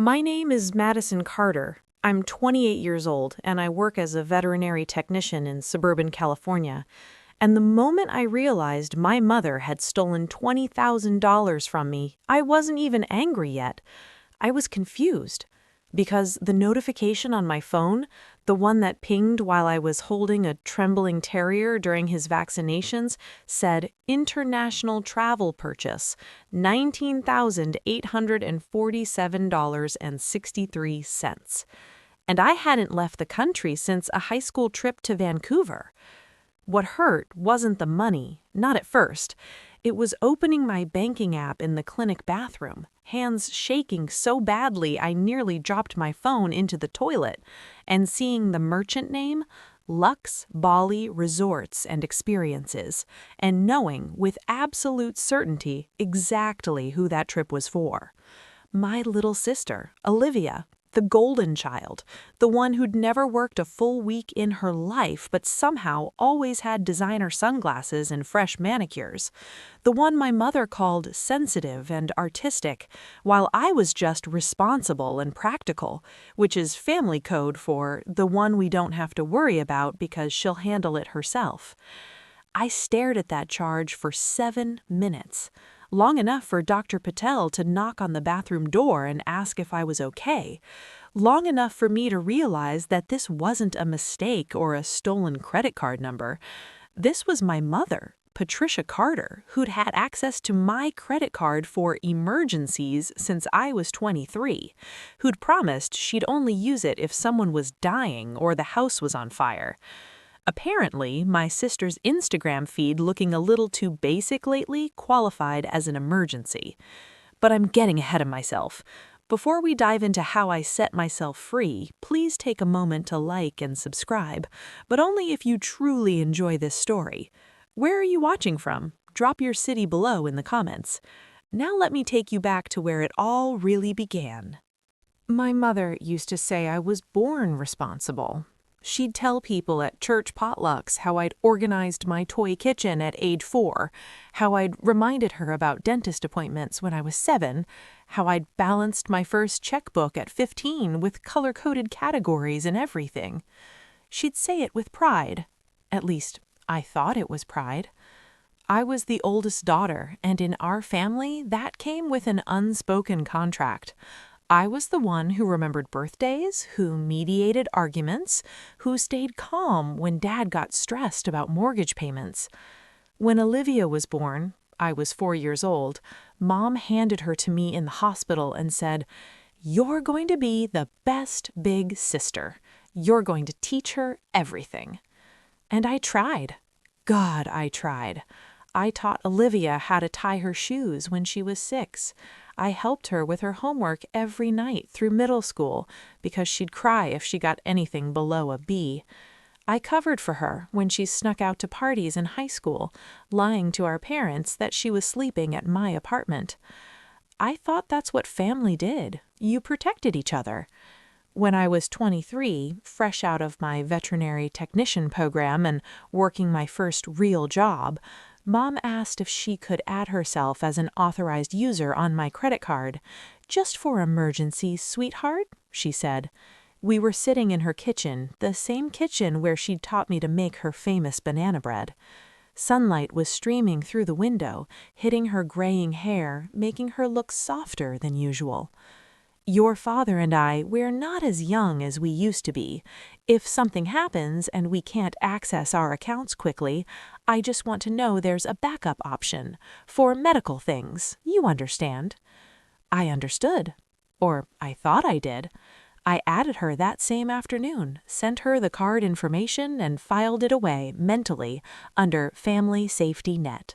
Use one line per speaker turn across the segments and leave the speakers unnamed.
My name is Madison Carter. I'm 28 years old, and I work as a veterinary technician in suburban California. And the moment I realized my mother had stolen $20,000 from me, I wasn't even angry yet. I was confused. Because the notification on my phone, the one that pinged while I was holding a trembling terrier during his vaccinations, said international travel purchase, $19,847.63. And I hadn't left the country since a high school trip to Vancouver. What hurt wasn't the money, not at first. It was opening my banking app in the clinic bathroom, hands shaking so badly I nearly dropped my phone into the toilet, and seeing the merchant name, Lux Bali Resorts and Experiences, and knowing with absolute certainty exactly who that trip was for. My little sister, Olivia, the golden child, the one who'd never worked a full week in her life but somehow always had designer sunglasses and fresh manicures, the one my mother called sensitive and artistic, while I was just responsible and practical, which is family code for the one we don't have to worry about because she'll handle it herself. I stared at that charge for 7 minutes. Long enough for Dr. Patel to knock on the bathroom door and ask if I was okay. Long enough for me to realize that this wasn't a mistake or a stolen credit card number. This was my mother, Patricia Carter, who'd had access to my credit card for emergencies since I was 23, who'd promised she'd only use it if someone was dying or the house was on fire. Apparently, my sister's Instagram feed looking a little too basic lately qualified as an emergency. But I'm getting ahead of myself. Before we dive into how I set myself free, please take a moment to like and subscribe, but only if you truly enjoy this story. Where are you watching from? Drop your city below in the comments. Now let me take you back to where it all really began. My mother used to say I was born responsible. She'd tell people at church potlucks how I'd organized my toy kitchen at age 4, how I'd reminded her about dentist appointments when I was 7, how I'd balanced my first checkbook at 15 with color-coded categories and everything. She'd say it with pride. At least, I thought it was pride. I was the oldest daughter, and in our family, that came with an unspoken contract. I was the one who remembered birthdays, who mediated arguments, who stayed calm when Dad got stressed about mortgage payments. When Olivia was born, I was 4 years old, Mom handed her to me in the hospital and said, "You're going to be the best big sister. You're going to teach her everything." And I tried. God, I tried. I taught Olivia how to tie her shoes when she was 6. I helped her with her homework every night through middle school because she'd cry if she got anything below a B. I covered for her when she snuck out to parties in high school, lying to our parents that she was sleeping at my apartment. I thought that's what family did. You protected each other. When I was 23, fresh out of my veterinary technician program and working my first real job, Mom asked if she could add herself as an authorized user on my credit card. "Just for emergencies, sweetheart," she said. We were sitting in her kitchen, the same kitchen where she'd taught me to make her famous banana bread. Sunlight was streaming through the window, hitting her graying hair, making her look softer than usual. "Your father and we're not as young as we used to be. If something happens and we can't access our accounts quickly, I just want to know there's a backup option. For medical things, you understand." I understood. Or I thought I did. I added her that same afternoon, sent her the card information, and filed it away mentally under Family Safety Net.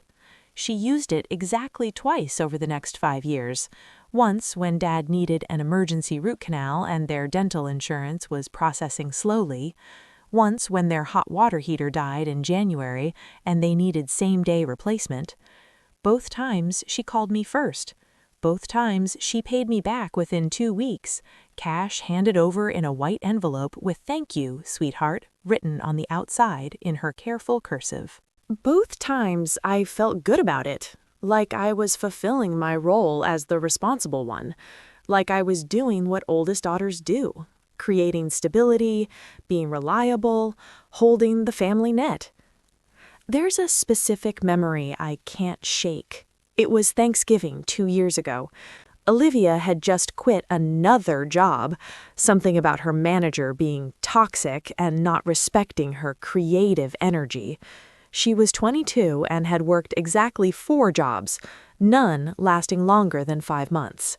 She used it exactly twice over the next 5 years. Once when Dad needed an emergency root canal and their dental insurance was processing slowly. Once when their hot water heater died in January and they needed same-day replacement. Both times she called me first. Both times she paid me back within 2 weeks, cash handed over in a white envelope with "Thank you, sweetheart," written on the outside in her careful cursive. Both times I felt good about it, like I was fulfilling my role as the responsible one, like I was doing what oldest daughters do, creating stability, being reliable, holding the family net. There's a specific memory I can't shake. It was Thanksgiving 2 years ago. Olivia had just quit another job, something about her manager being toxic and not respecting her creative energy. She was 22 and had worked exactly 4 jobs, none lasting longer than 5 months.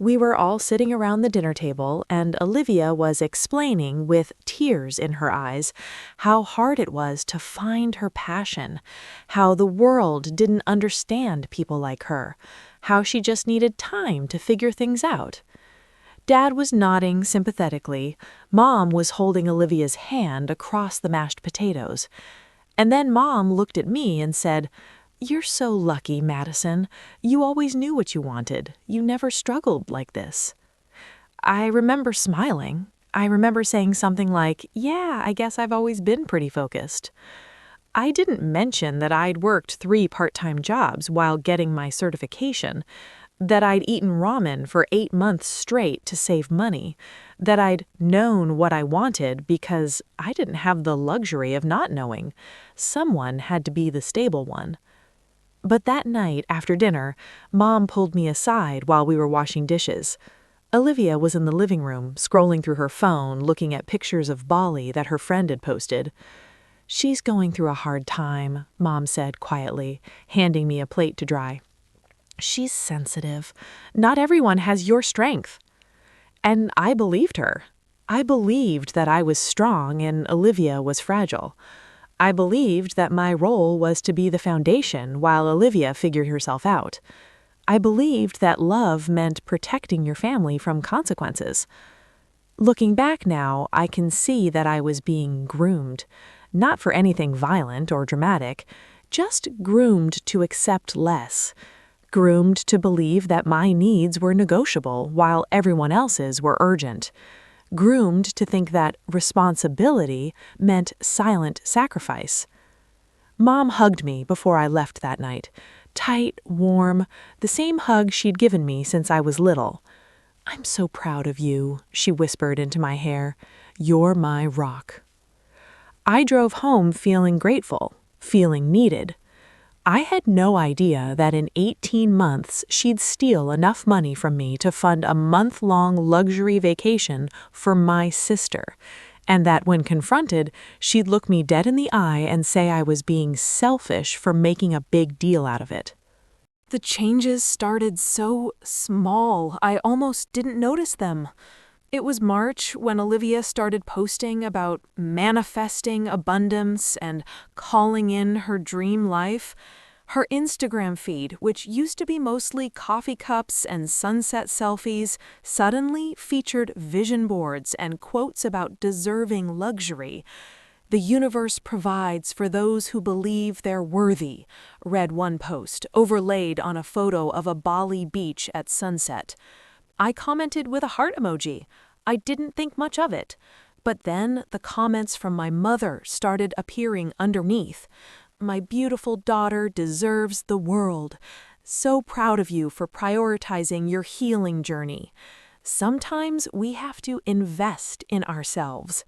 We were all sitting around the dinner table, and Olivia was explaining, with tears in her eyes, how hard it was to find her passion, how the world didn't understand people like her, how she just needed time to figure things out. Dad was nodding sympathetically. Mom was holding Olivia's hand across the mashed potatoes. And then Mom looked at me and said, "You're so lucky, Madison. You always knew what you wanted. You never struggled like this." I remember smiling. I remember saying something like, "Yeah, I guess I've always been pretty focused." I didn't mention that I'd worked 3 part-time jobs while getting my certification, that I'd eaten ramen for 8 months straight to save money, that I'd known what I wanted because I didn't have the luxury of not knowing. Someone had to be the stable one. But that night, after dinner, Mom pulled me aside while we were washing dishes. Olivia was in the living room, scrolling through her phone, looking at pictures of Bali that her friend had posted. "She's going through a hard time," Mom said quietly, handing me a plate to dry. "She's sensitive. Not everyone has your strength." And I believed her. I believed that I was strong and Olivia was fragile. I believed that my role was to be the foundation while Olivia figured herself out. I believed that love meant protecting your family from consequences. Looking back now, I can see that I was being groomed. Not for anything violent or dramatic, just groomed to accept less. Groomed to believe that my needs were negotiable while everyone else's were urgent. Groomed to think that responsibility meant silent sacrifice. Mom hugged me before I left that night. Tight, warm, the same hug she'd given me since I was little. "I'm so proud of you," she whispered into my hair. "You're my rock." I drove home feeling grateful, feeling needed. I had no idea that in 18 months she'd steal enough money from me to fund a month-long luxury vacation for my sister, and that when confronted, she'd look me dead in the eye and say I was being selfish for making a big deal out of it. The changes started so small, I almost didn't notice them. It was March when Olivia started posting about manifesting abundance and calling in her dream life. Her Instagram feed, which used to be mostly coffee cups and sunset selfies, suddenly featured vision boards and quotes about deserving luxury. "The universe provides for those who believe they're worthy," read one post, overlaid on a photo of a Bali beach at sunset. I commented with a heart emoji. I didn't think much of it. But then the comments from my mother started appearing underneath. "My beautiful daughter deserves the world. So proud of you for prioritizing your healing journey. Sometimes we have to invest in ourselves."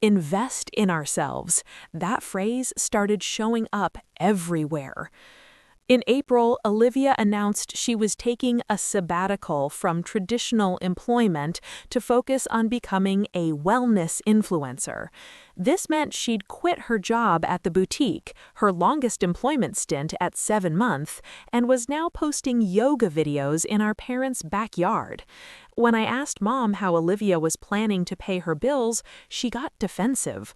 Invest in ourselves. That phrase started showing up everywhere. In April, Olivia announced she was taking a sabbatical from traditional employment to focus on becoming a wellness influencer. This meant she'd quit her job at the boutique, her longest employment stint at 7 months, and was now posting yoga videos in our parents' backyard. When I asked Mom how Olivia was planning to pay her bills, she got defensive.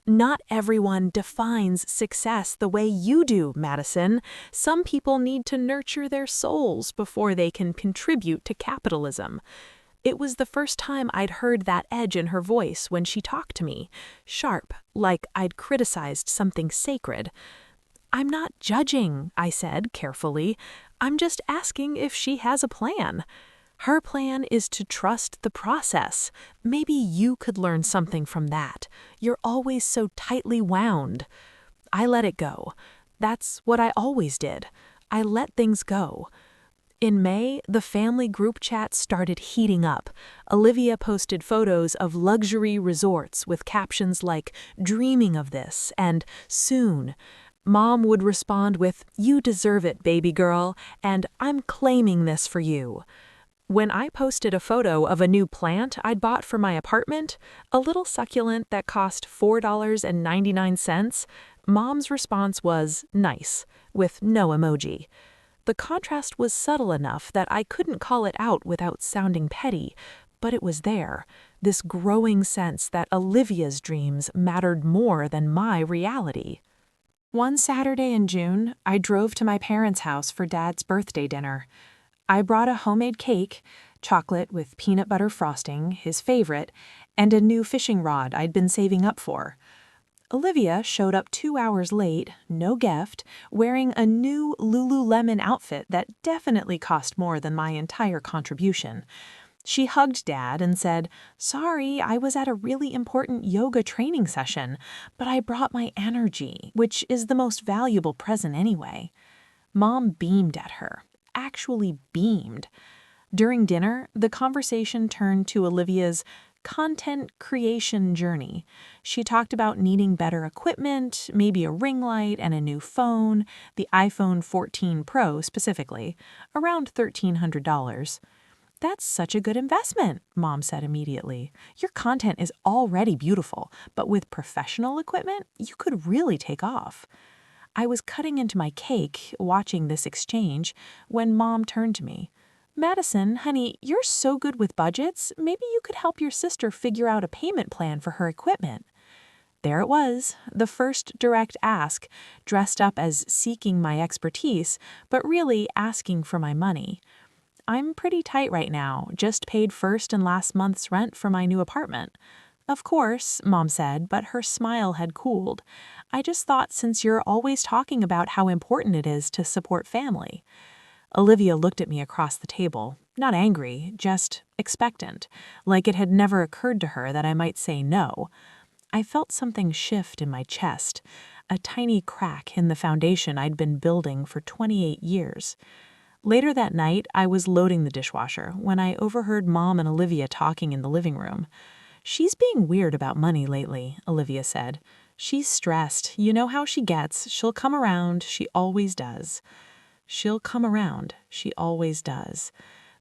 "Not everyone defines success the way you do, Madison. Some people need to nurture their souls before they can contribute to capitalism." It was the first time I'd heard that edge in her voice when she talked to me, sharp, like I'd criticized something sacred. "I'm not judging," I said carefully. "I'm just asking if she has a plan. Her plan is to trust the process. Maybe you could learn something from that. You're always so tightly wound." I let it go. That's what I always did. I let things go. In May, the family group chat started heating up. Olivia posted photos of luxury resorts with captions like, "Dreaming of this," and "Soon." Mom would respond with, "You deserve it, baby girl," and "I'm claiming this for you." When I posted a photo of a new plant I'd bought for my apartment, a little succulent that cost $4.99, Mom's response was "nice," with no emoji. The contrast was subtle enough that I couldn't call it out without sounding petty, but it was there, this growing sense that Olivia's dreams mattered more than my reality. One Saturday in June, I drove to my parents' house for Dad's birthday dinner. I brought a homemade cake, chocolate with peanut butter frosting, his favorite, and a new fishing rod I'd been saving up for. Olivia showed up 2 hours late, no gift, wearing a new Lululemon outfit that definitely cost more than my entire contribution. She hugged Dad and said, "Sorry, I was at a really important yoga training session, but I brought my energy, which is the most valuable present anyway." Mom beamed at her, actually beamed. During dinner, the conversation turned to Olivia's content creation journey. She talked about needing better equipment, maybe a ring light and a new phone, the iPhone 14 Pro specifically, around $1,300. "That's such a good investment," Mom said immediately. "Your content is already beautiful, but with professional equipment, you could really take off." I was cutting into my cake, watching this exchange, when Mom turned to me. "Madison, honey, you're so good with budgets, maybe you could help your sister figure out a payment plan for her equipment." There it was, the first direct ask, dressed up as seeking my expertise, but really asking for my money. "I'm pretty tight right now, just paid first and last month's rent for my new apartment." "Of course," Mom said, but her smile had cooled. "I just thought since you're always talking about how important it is to support family." Olivia looked at me across the table, not angry, just expectant, like it had never occurred to her that I might say no. I felt something shift in my chest, a tiny crack in the foundation I'd been building for 28 years. Later that night, I was loading the dishwasher when I overheard Mom and Olivia talking in the living room. "She's being weird about money lately," Olivia said. "She's stressed. You know how she gets. She'll come around. She always does." She'll come around. She always does.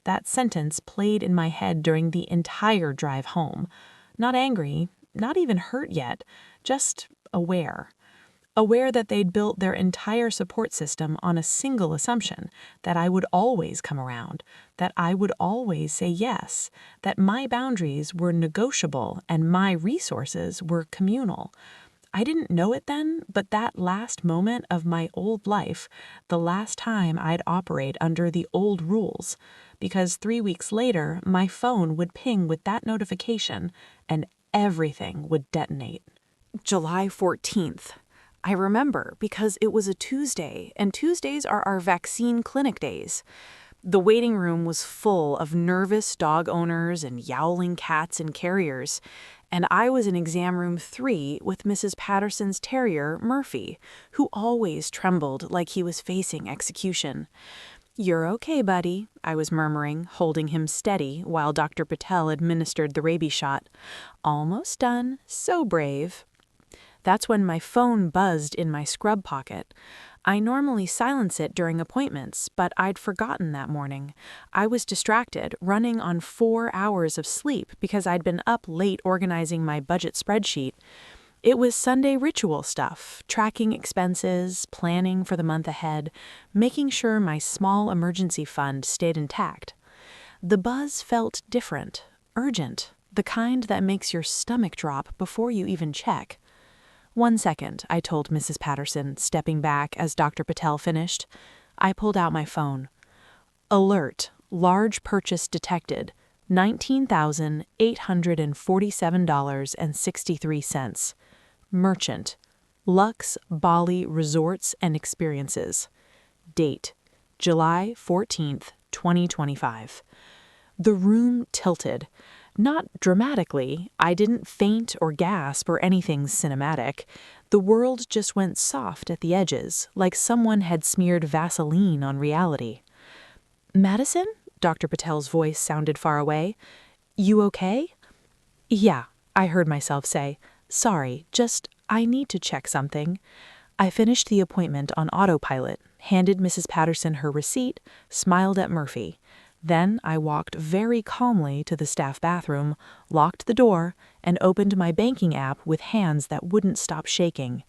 That sentence played in my head during the entire drive home. Not angry, not even hurt yet, just aware. Aware that they'd built their entire support system on a single assumption, that I would always come around, that I would always say yes, that my boundaries were negotiable and my resources were communal. I didn't know it then, but that last moment of my old life, the last time I'd operate under the old rules, because 3 weeks later, my phone would ping with that notification and everything would detonate. July 14th. I remember because it was a Tuesday, and Tuesdays are our vaccine clinic days. The waiting room was full of nervous dog owners and yowling cats and carriers, and I was in exam room 3 with Mrs. Patterson's terrier, Murphy, who always trembled like he was facing execution. "You're okay, buddy," I was murmuring, holding him steady while Dr. Patel administered the rabies shot. "Almost done. So brave." That's when my phone buzzed in my scrub pocket. I normally silence it during appointments, but I'd forgotten that morning. I was distracted, running on 4 hours of sleep because I'd been up late organizing my budget spreadsheet. It was Sunday ritual stuff, tracking expenses, planning for the month ahead, making sure my small emergency fund stayed intact. The buzz felt different, urgent, the kind that makes your stomach drop before you even check. "1 second," I told Mrs. Patterson, stepping back as Dr. Patel finished. I pulled out my phone. "Alert, large purchase detected, $19,847.63. Merchant, Lux Bali Resorts and Experiences. Date, July 14th, 2025. The room tilted. Not dramatically. I didn't faint or gasp or anything cinematic. The world just went soft at the edges, like someone had smeared Vaseline on reality. Madison? Dr. Patel's voice sounded far away. You okay? Yeah, I heard myself say. Sorry, I need to check something. I finished the appointment on autopilot, handed Mrs. Patterson her receipt, smiled at Murphy. Then I walked very calmly to the staff bathroom, locked the door, and opened my banking app with hands that wouldn't stop shaking.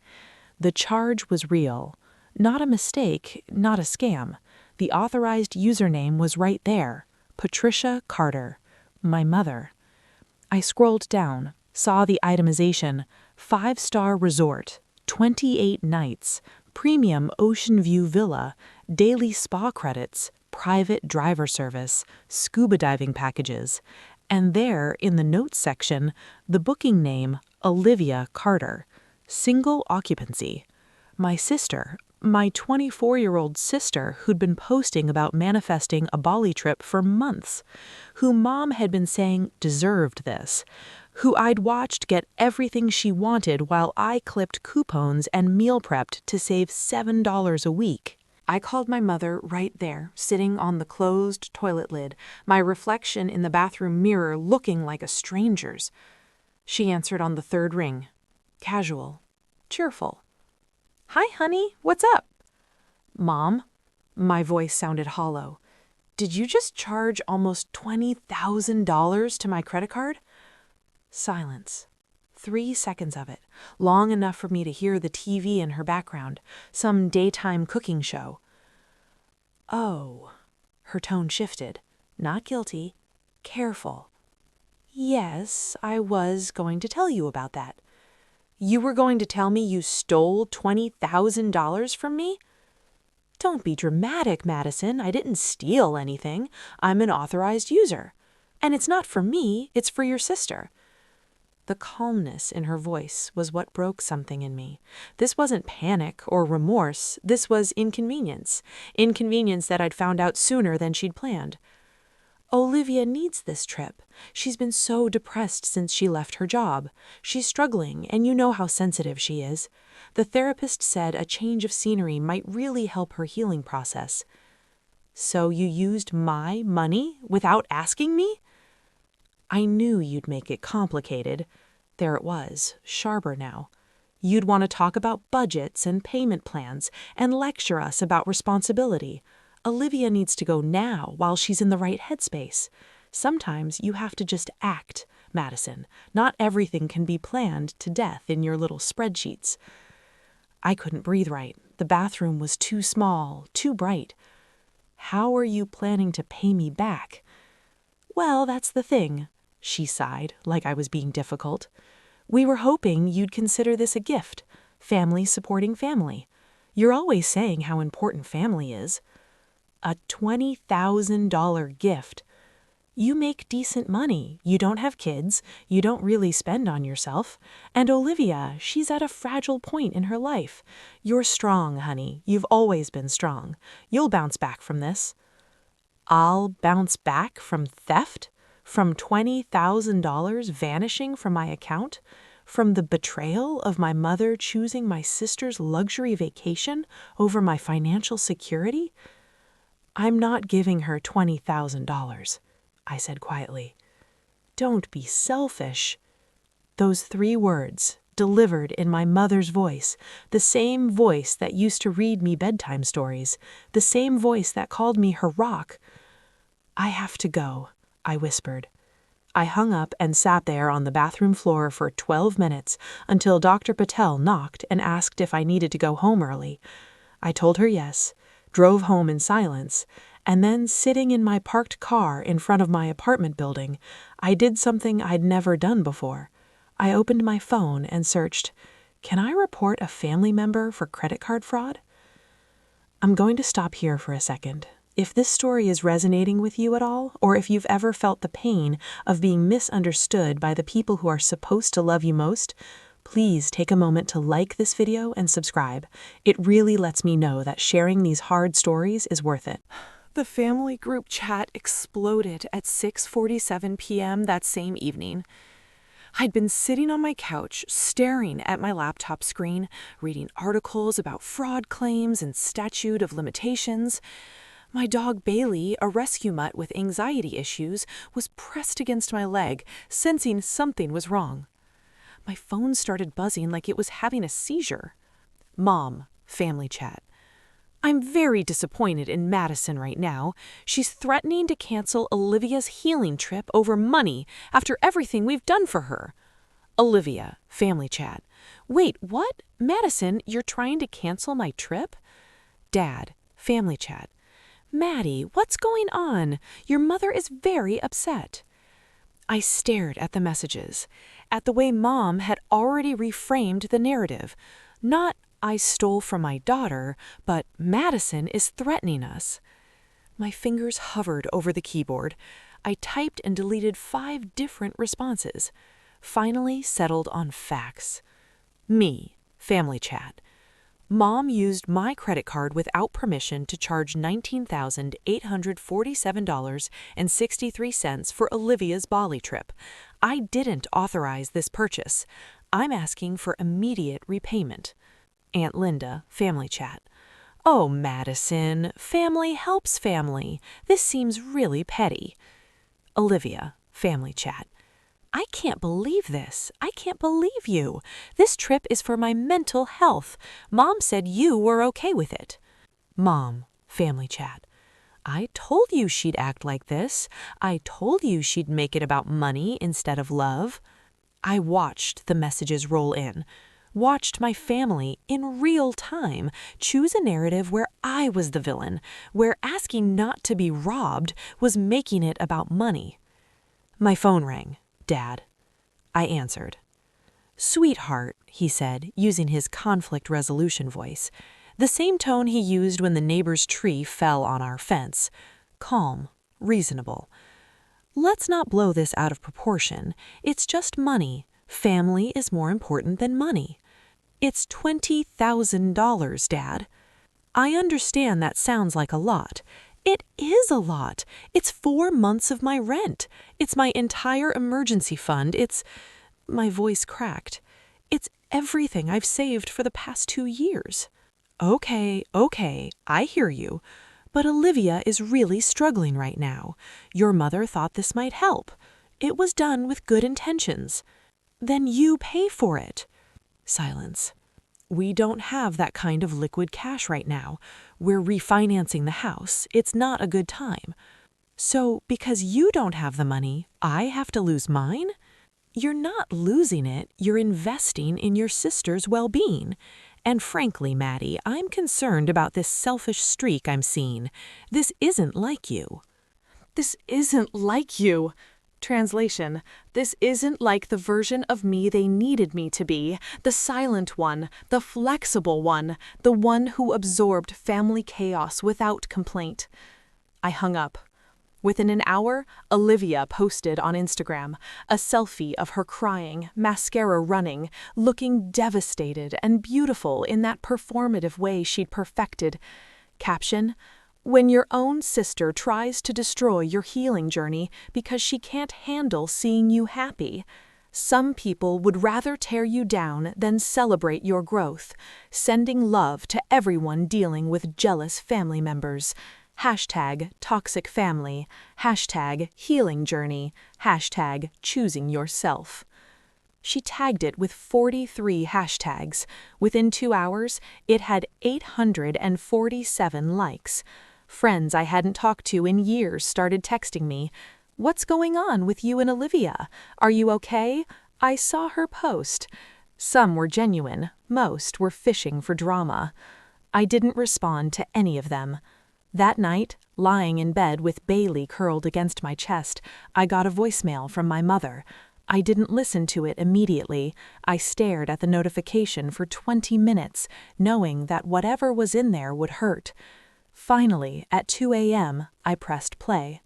The charge was real. Not a mistake, not a scam. The authorized username was right there. Patricia Carter, my mother. I scrolled down, saw the itemization: 5-star resort, 28 nights, premium ocean view villa, daily spa credits, private driver service, scuba diving packages, and there, in the notes section, the booking name, Olivia Carter, single occupancy. My sister, my 24-year-old sister who'd been posting about manifesting a Bali trip for months, who Mom had been saying deserved this, who I'd watched get everything she wanted while I clipped coupons and meal prepped to save $7 a week. I called my mother right there, sitting on the closed toilet lid, my reflection in the bathroom mirror looking like a stranger's. She answered on the third ring. Casual. Cheerful. Hi, honey. What's up? Mom? My voice sounded hollow. Did you just charge almost $20,000 to my credit card? Silence. 3 seconds of it, long enough for me to hear the TV in her background, some daytime cooking show. Oh. Her tone shifted. Not guilty. Careful. Yes, I was going to tell you about that. You were going to tell me you stole $20,000 from me? Don't be dramatic, Madison. I didn't steal anything. I'm an authorized user. And it's not for me, it's for your sister. The calmness in her voice was what broke something in me. This wasn't panic or remorse. This was inconvenience. Inconvenience that I'd found out sooner than she'd planned. Olivia needs this trip. She's been so depressed since she left her job. She's struggling, and you know how sensitive she is. The therapist said a change of scenery might really help her healing process. So you used my money without asking me? I knew you'd make it complicated. There it was, sharper now. You'd want to talk about budgets and payment plans and lecture us about responsibility. Olivia needs to go now while she's in the right headspace. Sometimes you have to just act, Madison. Not everything can be planned to death in your little spreadsheets. I couldn't breathe right. The bathroom was too small, too bright. How are you planning to pay me back? Well, that's the thing. She sighed, like I was being difficult. We were hoping you'd consider this a gift. Family supporting family. You're always saying how important family is. A $20,000 gift. You make decent money. You don't have kids. You don't really spend on yourself. And Olivia, she's at a fragile point in her life. You're strong, honey. You've always been strong. You'll bounce back from this. I'll bounce back from theft? From $20,000 vanishing from my account? From the betrayal of my mother choosing my sister's luxury vacation over my financial security? I'm not giving her $20,000, I said quietly. Don't be selfish. Those 3 words, delivered in my mother's voice, the same voice that used to read me bedtime stories, the same voice that called me her rock. I have to go, I whispered. I hung up and sat there on the bathroom floor for 12 minutes until Dr. Patel knocked and asked if I needed to go home early. I told her yes, drove home in silence, and then sitting in my parked car in front of my apartment building, I did something I'd never done before. I opened my phone and searched, "Can I report a family member for credit card fraud?" I'm going to stop here for a second. If this story is resonating with you at all, or if you've ever felt the pain of being misunderstood by the people who are supposed to love you most, please take a moment to like this video and subscribe. It really lets me know that sharing these hard stories is worth it. The family group chat exploded at 6:47 p.m. that same evening. I'd been sitting on my couch, staring at my laptop screen, reading articles about fraud claims and statute of limitations. My dog Bailey, a rescue mutt with anxiety issues, was pressed against my leg, sensing something was wrong. My phone started buzzing like it was having a seizure. Mom, family chat. I'm very disappointed in Madison right now. She's threatening to cancel Olivia's healing trip over money after everything we've done for her. Olivia, family chat. Wait, what? Madison, you're trying to cancel my trip? Dad, family chat. Maddie, what's going on? Your mother is very upset. I stared at the messages, at the way Mom had already reframed the narrative. Not, I stole from my daughter, but Madison is threatening us. My fingers hovered over the keyboard. I typed and deleted 5 different responses. Finally settled on facts. Me, family chat. Mom used my credit card without permission to charge $19,847.63 for Olivia's Bali trip. I didn't authorize this purchase. I'm asking for immediate repayment. Aunt Linda, family chat. Oh, Madison, family helps family. This seems really petty. Olivia, family chat. I can't believe this. I can't believe you. This trip is for my mental health. Mom said you were okay with it. Mom, family chat. I told you she'd act like this. I told you she'd make it about money instead of love. I watched the messages roll in. Watched my family, in real time, choose a narrative where I was the villain, where asking not to be robbed was making it about money. My phone rang. Dad. I answered. Sweetheart, he said, using his conflict resolution voice, the same tone he used when the neighbor's tree fell on our fence. Calm, reasonable. Let's not blow this out of proportion. It's just money. Family is more important than money. It's $20,000, Dad. I understand that sounds like a lot. It is a lot. It's 4 months of my rent. It's my entire emergency fund. My voice cracked. It's everything I've saved for the past 2 years. Okay, I hear you. But Olivia is really struggling right now. Your mother thought this might help. It was done with good intentions. Then you pay for it. Silence. We don't have that kind of liquid cash right now. We're refinancing the house. It's not a good time. So, because you don't have the money, I have to lose mine? You're not losing it. You're investing in your sister's well-being. And frankly, Maddie, I'm concerned about this selfish streak I'm seeing. This isn't like you. This isn't like you. Translation: this isn't like the version of me they needed me to be, the silent one, the flexible one, the one who absorbed family chaos without complaint. I hung up. Within an hour, Olivia posted on Instagram a selfie of her crying, mascara running, looking devastated and beautiful in that performative way she'd perfected. Caption: when your own sister tries to destroy your healing journey because she can't handle seeing you happy. Some people would rather tear you down than celebrate your growth. Sending love to everyone dealing with jealous family members. #ToxicFamily. #HealingJourney. #choosing yourself. She tagged it with 43 hashtags. Within 2 hours, it had 847 likes. Friends I hadn't talked to in years started texting me. What's going on with you and Olivia? Are you okay? I saw her post. Some were genuine. Most were fishing for drama. I didn't respond to any of them. That night, lying in bed with Bailey curled against my chest, I got a voicemail from my mother. I didn't listen to it immediately. I stared at the notification for 20 minutes, knowing that whatever was in there would hurt. Finally, at 2 a.m., I pressed play.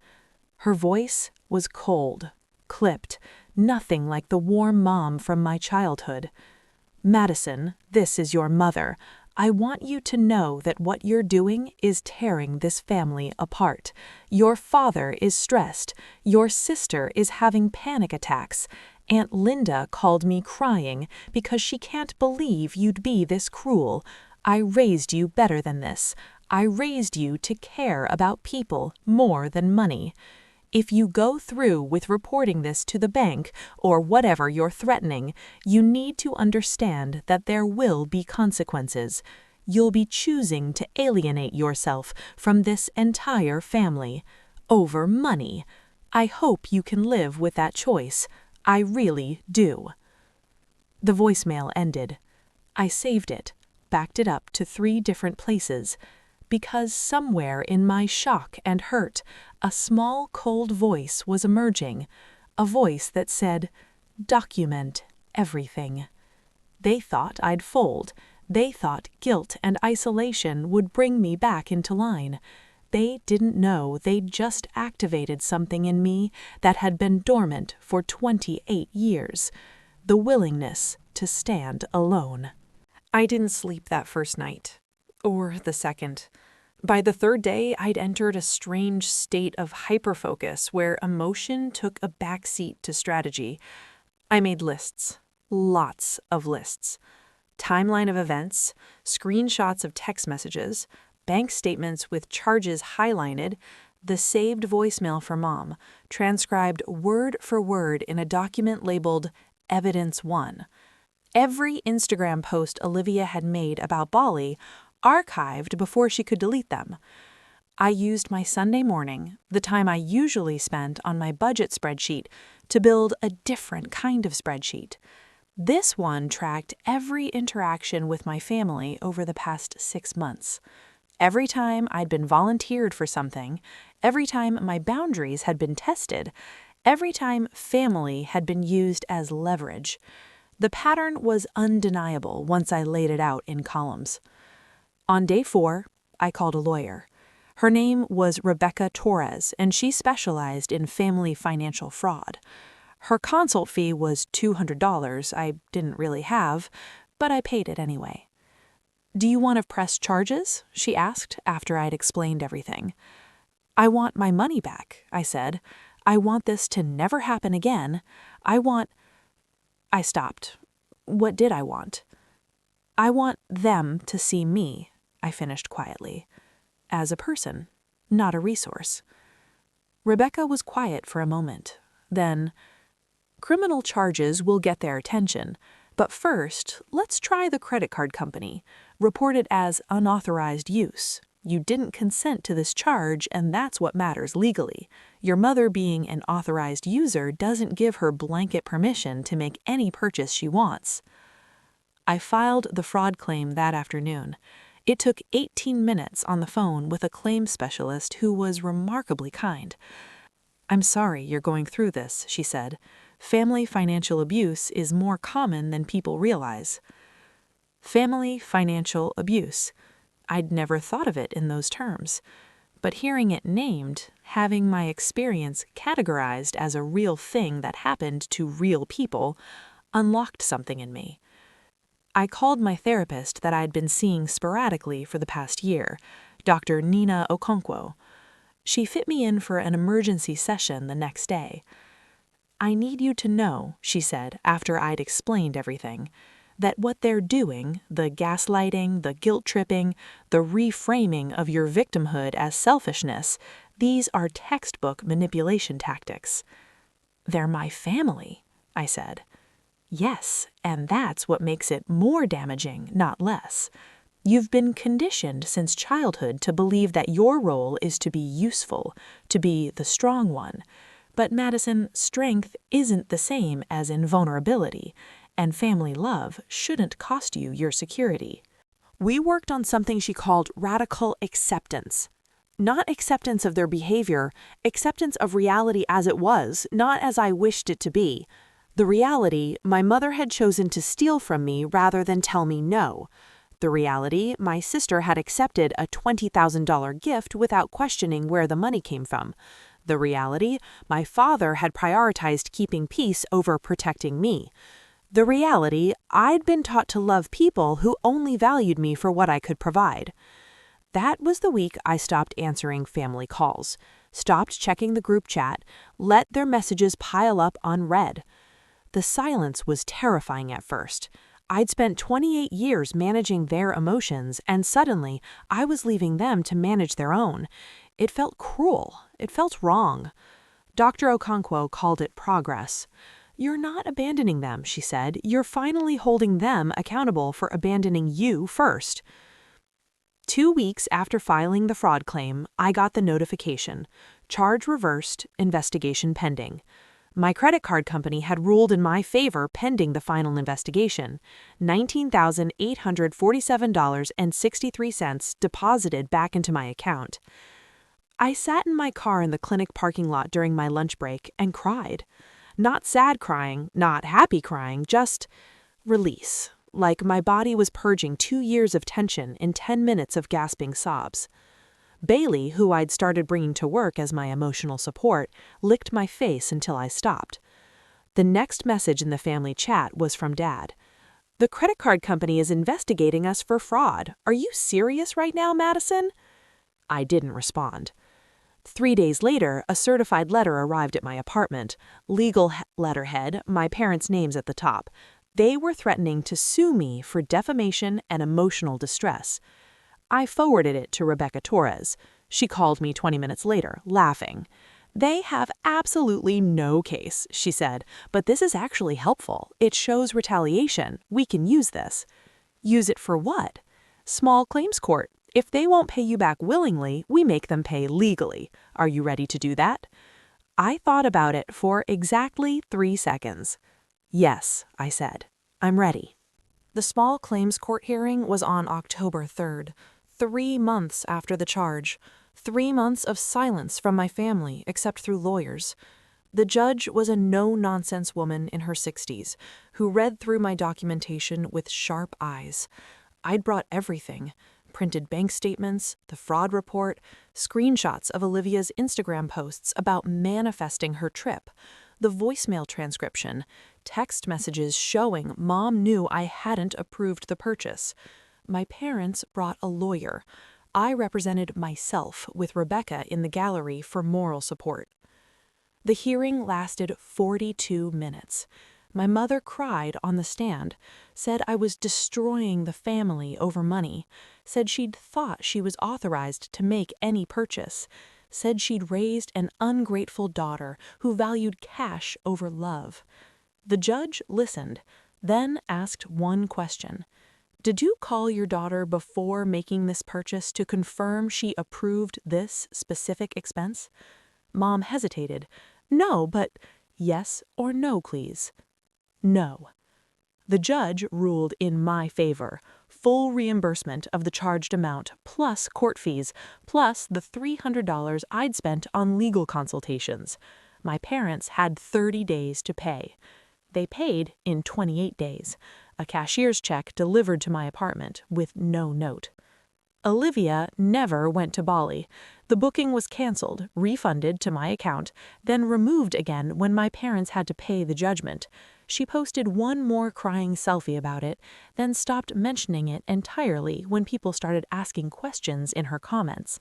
Her voice was cold, clipped, nothing like the warm mom from my childhood. Madison, this is your mother. I want you to know that what you're doing is tearing this family apart. Your father is stressed. Your sister is having panic attacks. Aunt Linda called me crying because she can't believe you'd be this cruel. I raised you better than this. I raised you to care about people more than money. If you go through with reporting this to the bank or whatever you're threatening, you need to understand that there will be consequences. You'll be choosing to alienate yourself from this entire family over money. I hope you can live with that choice. I really do." The voicemail ended. I saved it, backed it up to 3 different places, because somewhere in my shock and hurt, a small cold voice was emerging, a voice that said, "Document everything." They thought I'd fold. They thought guilt and isolation would bring me back into line. They didn't know they'd just activated something in me that had been dormant for 28 years, the willingness to stand alone. I didn't sleep that first night, or the second. By the 3rd day, I'd entered a strange state of hyperfocus where emotion took a backseat to strategy. I made lists, lots of lists. Timeline of events, screenshots of text messages, bank statements with charges highlighted, the saved voicemail for Mom, transcribed word for word in a document labeled Evidence 1. Every Instagram post Olivia had made about Bali, archived before she could delete them. I used my Sunday morning, the time I usually spent on my budget spreadsheet, to build a different kind of spreadsheet. This one tracked every interaction with my family over the past 6 months. Every time I'd been volunteered for something, every time my boundaries had been tested, every time family had been used as leverage. The pattern was undeniable once I laid it out in columns. On day 4, I called a lawyer. Her name was Rebecca Torres, and she specialized in family financial fraud. Her consult fee was $200 I didn't really have, but I paid it anyway. "Do you want to press charges?" she asked after I'd explained everything. "I want my money back," I said. "I want this to never happen again. I stopped. What did I want? "I want them to see me," I finished quietly, "as a person, not a resource." Rebecca was quiet for a moment. Then, "Criminal charges will get their attention, but first, let's try the credit card company. Report it as unauthorized use. You didn't consent to this charge, and that's what matters legally. Your mother being an authorized user doesn't give her blanket permission to make any purchase she wants." I filed the fraud claim that afternoon. It took 18 minutes on the phone with a claims specialist who was remarkably kind. "I'm sorry you're going through this," she said. "Family financial abuse is more common than people realize." Family financial abuse. I'd never thought of it in those terms. But hearing it named, having my experience categorized as a real thing that happened to real people, unlocked something in me. I called my therapist that I'd been seeing sporadically for the past year, Dr. Nina Okonkwo. She fit me in for an emergency session the next day. "I need you to know," she said after I'd explained everything, "that what they're doing, the gaslighting, the guilt-tripping, the reframing of your victimhood as selfishness, these are textbook manipulation tactics." "They're my family," I said. "Yes, and that's what makes it more damaging, not less. You've been conditioned since childhood to believe that your role is to be useful, to be the strong one. But Madison, strength isn't the same as invulnerability, and family love shouldn't cost you your security." We worked on something she called radical acceptance. Not acceptance of their behavior, acceptance of reality as it was, not as I wished it to be. The reality, my mother had chosen to steal from me rather than tell me no. The reality, my sister had accepted a $20,000 gift without questioning where the money came from. The reality, my father had prioritized keeping peace over protecting me. The reality, I'd been taught to love people who only valued me for what I could provide. That was the week I stopped answering family calls, stopped checking the group chat, let their messages pile up unread. The silence was terrifying at first. I'd spent 28 years managing their emotions, and suddenly I was leaving them to manage their own. It felt cruel. It felt wrong. Dr. Okonkwo called it progress. "You're not abandoning them," she said. "You're finally holding them accountable for abandoning you first." 2 weeks after filing the fraud claim, I got the notification. Charge reversed, investigation pending. My credit card company had ruled in my favor pending the final investigation. $19,847.63 deposited back into my account. I sat in my car in the clinic parking lot during my lunch break and cried. Not sad crying, not happy crying, just release. Like my body was purging 2 years of tension in 10 minutes of gasping sobs. Bailey, who I'd started bringing to work as my emotional support, licked my face until I stopped. The next message in the family chat was from Dad. "The credit card company is investigating us for fraud. Are you serious right now, Madison?" I didn't respond. 3 days later, a certified letter arrived at my apartment. Legal letterhead, my parents' names at the top. They were threatening to sue me for defamation and emotional distress. I forwarded it to Rebecca Torres. She called me 20 minutes later, laughing. "They have absolutely no case," she said, "but this is actually helpful. It shows retaliation. We can use this." "Use it for what?" "Small claims court. If they won't pay you back willingly, we make them pay legally. Are you ready to do that?" I thought about it for exactly 3 seconds. "Yes," I said. "I'm ready." The small claims court hearing was on October 3rd, 3 months after the charge. 3 months of silence from my family, except through lawyers. The judge was a no-nonsense woman in her 60s, who read through my documentation with sharp eyes. I'd brought everything: printed bank statements, the fraud report, screenshots of Olivia's Instagram posts about manifesting her trip, the voicemail transcription, text messages showing Mom knew I hadn't approved the purchase. My parents brought a lawyer. I represented myself with Rebecca in the gallery for moral support. The hearing lasted 42 minutes. My mother cried on the stand, said I was destroying the family over money, said she'd thought she was authorized to make any purchase, said she'd raised an ungrateful daughter who valued cash over love. The judge listened, then asked one question. "Did you call your daughter before making this purchase to confirm she approved this specific expense?" Mom hesitated. "No, but..." "Yes or no, please." "No." The judge ruled in my favor. Full reimbursement of the charged amount, plus court fees, plus the $300 I'd spent on legal consultations. My parents had 30 days to pay. They paid in 28 days. A cashier's check delivered to my apartment with no note. Olivia never went to Bali. The booking was canceled, refunded to my account, then removed again when my parents had to pay the judgment. She posted one more crying selfie about it, then stopped mentioning it entirely when people started asking questions in her comments.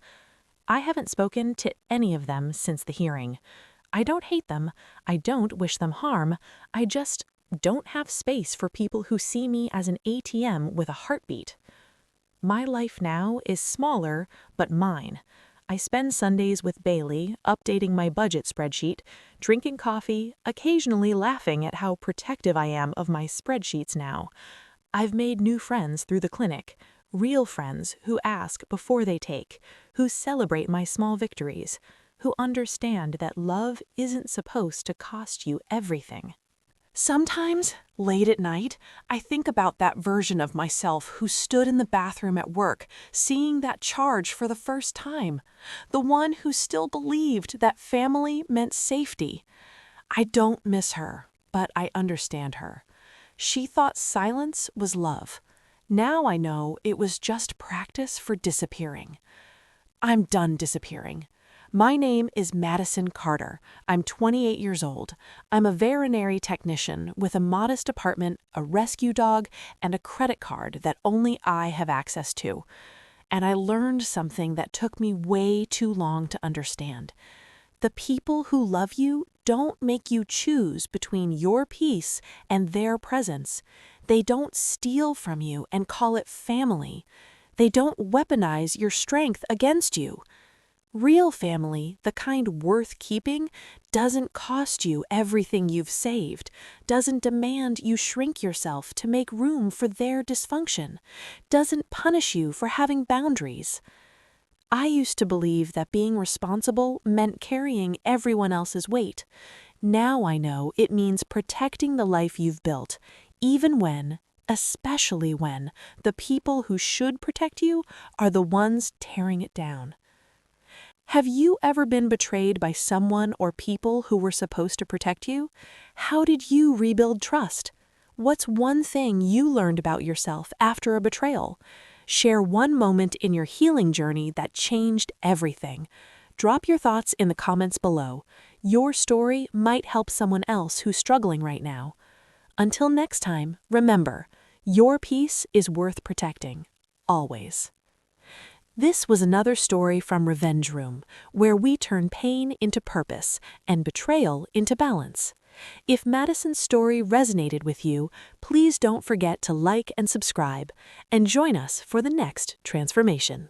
I haven't spoken to any of them since the hearing. I don't hate them. I don't wish them harm. I just don't have space for people who see me as an ATM with a heartbeat. My life now is smaller, but mine. I spend Sundays with Bailey, updating my budget spreadsheet, drinking coffee, occasionally laughing at how protective I am of my spreadsheets now. I've made new friends through the clinic, real friends who ask before they take, who celebrate my small victories, who understand that love isn't supposed to cost you everything. Sometimes, late at night, I think about that version of myself who stood in the bathroom at work, seeing that charge for the first time. The one who still believed that family meant safety. I don't miss her, but I understand her. She thought silence was love. Now I know it was just practice for disappearing. I'm done disappearing. My name is Madison Carter. I'm 28 years old. I'm a veterinary technician with a modest apartment, a rescue dog, and a credit card that only I have access to. And I learned something that took me way too long to understand. The people who love you don't make you choose between your peace and their presence. They don't steal from you and call it family. They don't weaponize your strength against you. Real family, the kind worth keeping, doesn't cost you everything you've saved, doesn't demand you shrink yourself to make room for their dysfunction, doesn't punish you for having boundaries. I used to believe that being responsible meant carrying everyone else's weight. Now I know it means protecting the life you've built, even when, especially when, the people who should protect you are the ones tearing it down. Have you ever been betrayed by someone or people who were supposed to protect you? How did you rebuild trust? What's one thing you learned about yourself after a betrayal? Share one moment in your healing journey that changed everything. Drop your thoughts in the comments below. Your story might help someone else who's struggling right now. Until next time, remember, your peace is worth protecting. Always. This was another story from Revenge Room, where we turn pain into purpose and betrayal into balance. If Madison's story resonated with you, please don't forget to like and subscribe, and join us for the next transformation.